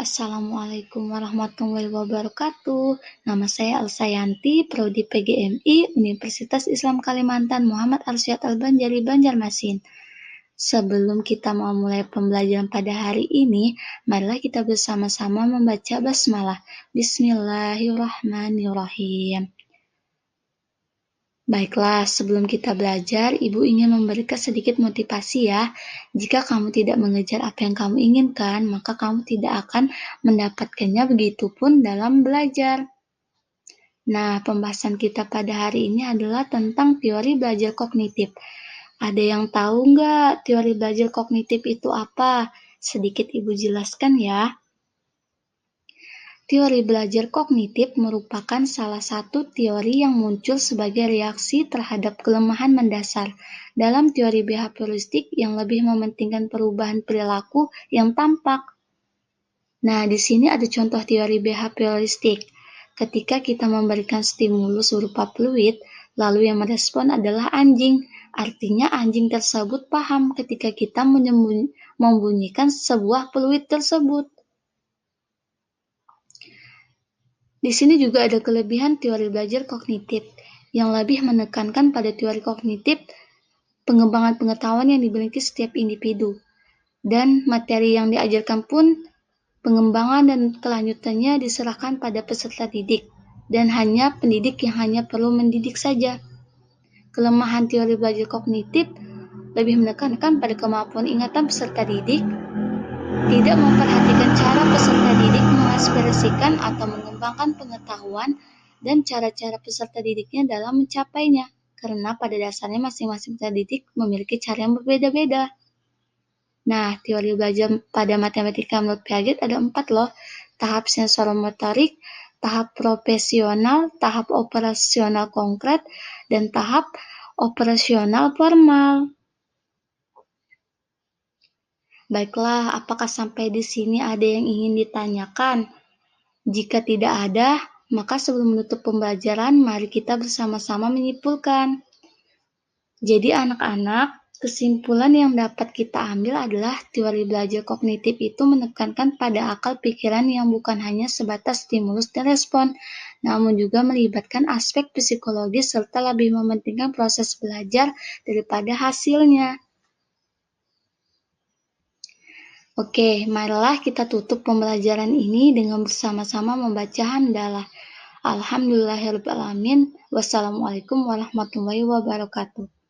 Assalamualaikum warahmatullahi wabarakatuh. Nama saya Alsayanti, Prodi PGMI, Universitas Islam Kalimantan Muhammad Arsyad Al-Banjari, Banjarmasin. Sebelum kita mau mulai pembelajaran pada hari ini, marilah kita bersama-sama membaca basmalah. Bismillahirrahmanirrahim. Baiklah, sebelum kita belajar, Ibu ingin memberikan sedikit motivasi ya. Jika kamu tidak mengejar apa yang kamu inginkan, maka kamu tidak akan mendapatkannya, begitupun dalam belajar. Nah, pembahasan kita pada hari ini adalah tentang teori belajar kognitif. Ada yang tahu nggak teori belajar kognitif itu apa? Sedikit Ibu jelaskan ya. Teori belajar kognitif merupakan salah satu teori yang muncul sebagai reaksi terhadap kelemahan mendasar dalam teori behavioristik yang lebih mementingkan perubahan perilaku yang tampak. Nah, di sini ada contoh teori behavioristik. Ketika kita memberikan stimulus berupa fluid, lalu yang merespon adalah anjing. Artinya anjing tersebut paham ketika kita membunyikan sebuah fluid tersebut. Di sini juga ada kelebihan teori belajar kognitif yang lebih menekankan pada teori kognitif pengembangan pengetahuan yang dimiliki setiap individu. Dan materi yang diajarkan pun pengembangan dan kelanjutannya diserahkan pada peserta didik dan hanya pendidik yang hanya perlu mendidik saja. Kelemahan teori belajar kognitif lebih menekankan pada kemampuan ingatan peserta didik, tidak memperhatikan cara peserta didik mengaspirasikan atau mengembangkan pengetahuan dan cara-cara peserta didiknya dalam mencapainya, karena pada dasarnya masing-masing peserta didik memiliki cara yang berbeda-beda. Nah, teori belajar pada matematika menurut Piaget ada 4 loh, tahap sensoromotorik, tahap profesional, tahap operasional konkret, dan tahap operasional formal. Baiklah, apakah sampai di sini ada yang ingin ditanyakan? Jika tidak ada, maka sebelum menutup pembelajaran, mari kita bersama-sama menyimpulkan. Jadi anak-anak, kesimpulan yang dapat kita ambil adalah teori belajar kognitif itu menekankan pada akal pikiran yang bukan hanya sebatas stimulus dan respon, namun juga melibatkan aspek psikologis serta lebih mementingkan proses belajar daripada hasilnya. Oke, marilah kita tutup pembelajaran ini dengan bersama-sama membaca hamdalah. Alhamdulillahirrabbilalamin. Wassalamualaikum warahmatullahi wabarakatuh.